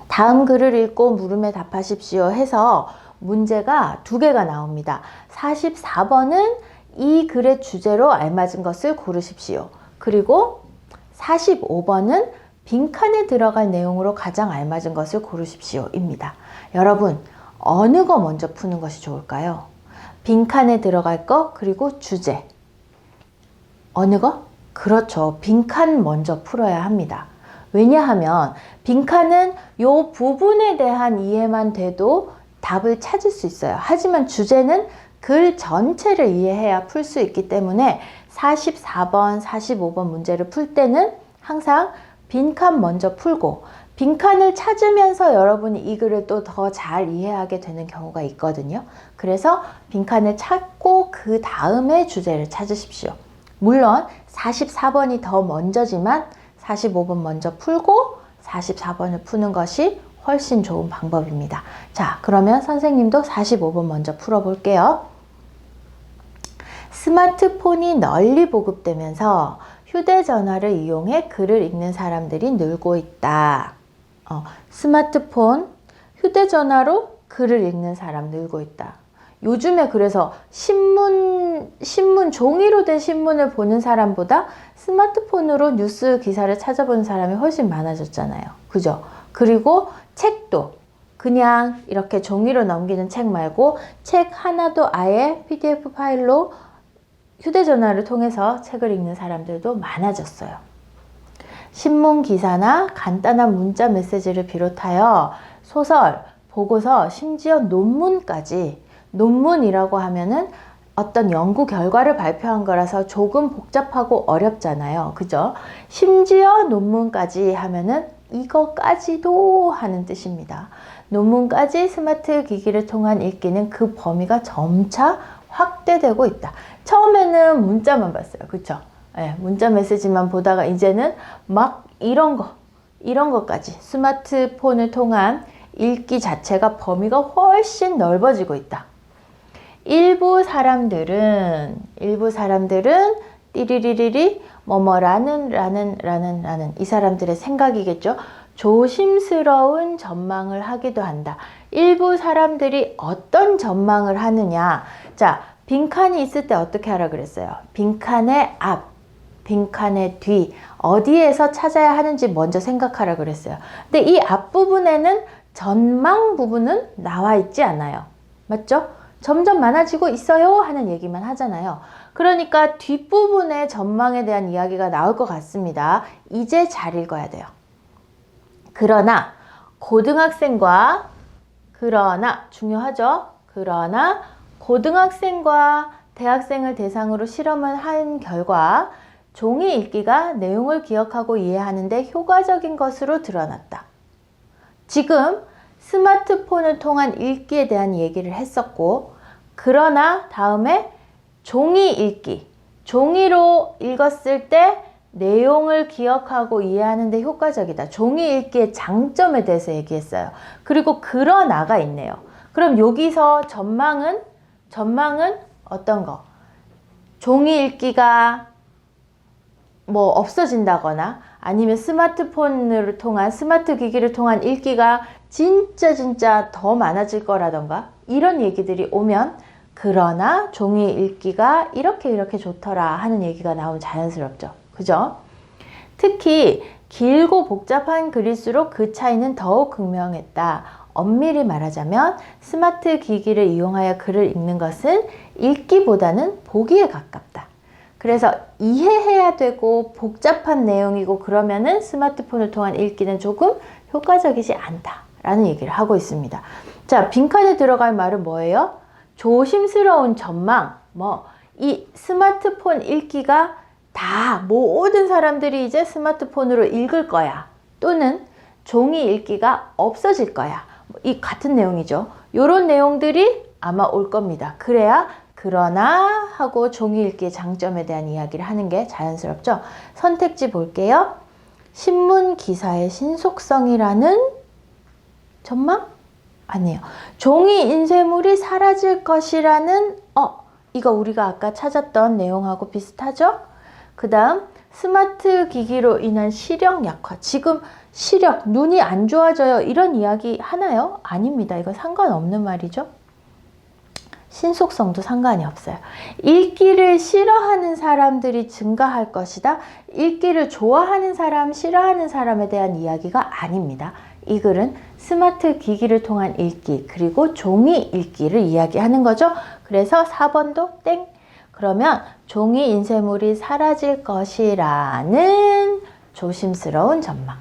다음 글을 읽고 물음에 답하십시오 해서 문제가 2개가 나옵니다. 44번은 이 글의 주제로 알맞은 것을 고르십시오. 그리고 45번은 빈칸에 들어갈 내용으로 가장 알맞은 것을 고르십시오 입니다. 여러분, 어느 거 먼저 푸는 것이 좋을까요? 빈칸에 들어갈 거, 그리고 주제. 어느 거? 그렇죠. 빈칸 먼저 풀어야 합니다. 왜냐하면 빈칸은 요 부분에 대한 이해만 돼도 답을 찾을 수 있어요. 하지만 주제는 글 전체를 이해해야 풀 수 있기 때문에 44번, 45번 문제를 풀 때는 항상 빈칸 먼저 풀고 빈칸을 찾으면서 여러분이 이 글을 또 더 잘 이해하게 되는 경우가 있거든요. 그래서 빈칸을 찾고 그 다음에 주제를 찾으십시오. 물론 44번이 더 먼저지만 45번 먼저 풀고 44번을 푸는 것이 훨씬 좋은 방법입니다. 자, 그러면 선생님도 45번 먼저 풀어볼게요. 스마트폰이 널리 보급되면서 휴대전화를 이용해 글을 읽는 사람들이 늘고 있다. 스마트폰, 휴대전화로 글을 읽는 사람 늘고 있다. 요즘에 그래서 신문, 종이로 된 신문을 보는 사람보다 스마트폰으로 뉴스 기사를 찾아보는 사람이 훨씬 많아졌잖아요. 그죠? 그리고 책도 그냥 이렇게 종이로 넘기는 책 말고 책 하나도 아예 PDF 파일로 휴대전화를 통해서 책을 읽는 사람들도 많아졌어요. 신문 기사나 간단한 문자 메시지를 비롯하여 소설, 보고서, 심지어 논문까지, 논문이라고 하면은 어떤 연구 결과를 발표한 거라서 조금 복잡하고 어렵잖아요. 그죠? 심지어 논문까지 하면은 이거까지도 하는 뜻입니다. 논문까지 스마트 기기를 통한 읽기는 그 범위가 점차 확대되고 있다. 처음에는 문자만 봤어요. 그쵸? 네, 문자 메시지만 보다가 이제는 막 이런 것까지 스마트폰을 통한 읽기 자체가 범위가 훨씬 넓어지고 있다. 일부 사람들은 띠리리리리 라는 이 사람들의 생각이겠죠. 조심스러운 전망을 하기도 한다. 일부 사람들이 어떤 전망을 하느냐. 자, 빈칸이 있을 때 어떻게 하라 그랬어요? 빈칸의 앞, 빈칸의 뒤, 어디에서 찾아야 하는지 먼저 생각하라 그랬어요. 근데 이 앞부분에는 전망 부분은 나와 있지 않아요. 맞죠? 점점 많아지고 있어요 하는 얘기만 하잖아요. 그러니까 뒷부분에 전망에 대한 이야기가 나올 것 같습니다. 이제 잘 읽어야 돼요. 그러나 중요하죠. 그러나 고등학생과 대학생을 대상으로 실험을 한 결과 종이 읽기가 내용을 기억하고 이해하는 데 효과적인 것으로 드러났다. 지금 스마트폰을 통한 읽기에 대한 얘기를 했었고, 그러나 다음에 종이 읽기, 종이로 읽었을 때 내용을 기억하고 이해하는 데 효과적이다. 종이 읽기의 장점에 대해서 얘기했어요. 그리고 그러나가 있네요. 그럼 여기서 전망은 어떤 거? 종이 읽기가 뭐 없어진다거나 아니면 스마트 기기를 통한 읽기가 진짜 더 많아질 거라던가 이런 얘기들이 오면 그러나 종이 읽기가 이렇게 좋더라 하는 얘기가 나오면 자연스럽죠. 그죠? 특히 길고 복잡한 글일수록 그 차이는 더욱 극명했다. 엄밀히 말하자면 스마트 기기를 이용하여 글을 읽는 것은 읽기보다는 보기에 가깝다. 그래서 이해해야 되고 복잡한 내용이고 그러면은 스마트폰을 통한 읽기는 조금 효과적이지 않다라는 얘기를 하고 있습니다. 자, 빈칸에 들어갈 말은 뭐예요? 조심스러운 전망. 이 스마트폰 읽기가 다 모든 사람들이 이제 스마트폰으로 읽을 거야. 또는 종이 읽기가 없어질 거야. 이 같은 내용이죠. 이런 내용들이 아마 올 겁니다. 그래야 그러나 하고 종이 읽기의 장점에 대한 이야기를 하는 게 자연스럽죠. 선택지 볼게요. 신문 기사의 신속성이라는 전망? 아니에요. 종이 인쇄물이 사라질 것이라는 이거 우리가 아까 찾았던 내용하고 비슷하죠? 그 다음 스마트 기기로 인한 시력 약화. 지금 시력, 눈이 안 좋아져요. 이런 이야기 하나요? 아닙니다. 이거 상관없는 말이죠. 신속성도 상관이 없어요. 읽기를 싫어하는 사람들이 증가할 것이다. 읽기를 좋아하는 사람, 싫어하는 사람에 대한 이야기가 아닙니다. 이 글은 스마트 기기를 통한 읽기, 그리고 종이 읽기를 이야기하는 거죠. 그래서 4번도 땡. 그러면 종이 인쇄물이 사라질 것이라는 조심스러운 전망.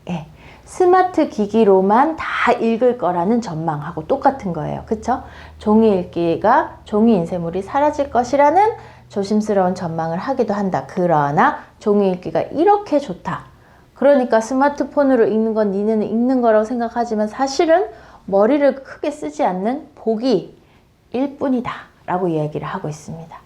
예. 스마트 기기로만 다 읽을 거라는 전망하고 똑같은 거예요. 그쵸? 종이 읽기가, 종이 인쇄물이 사라질 것이라는 조심스러운 전망을 하기도 한다. 그러나 종이 읽기가 이렇게 좋다. 그러니까 스마트폰으로 읽는 건 니네는 읽는 거라고 생각하지만 사실은 머리를 크게 쓰지 않는 보기일 뿐이다 라고 이야기를 하고 있습니다.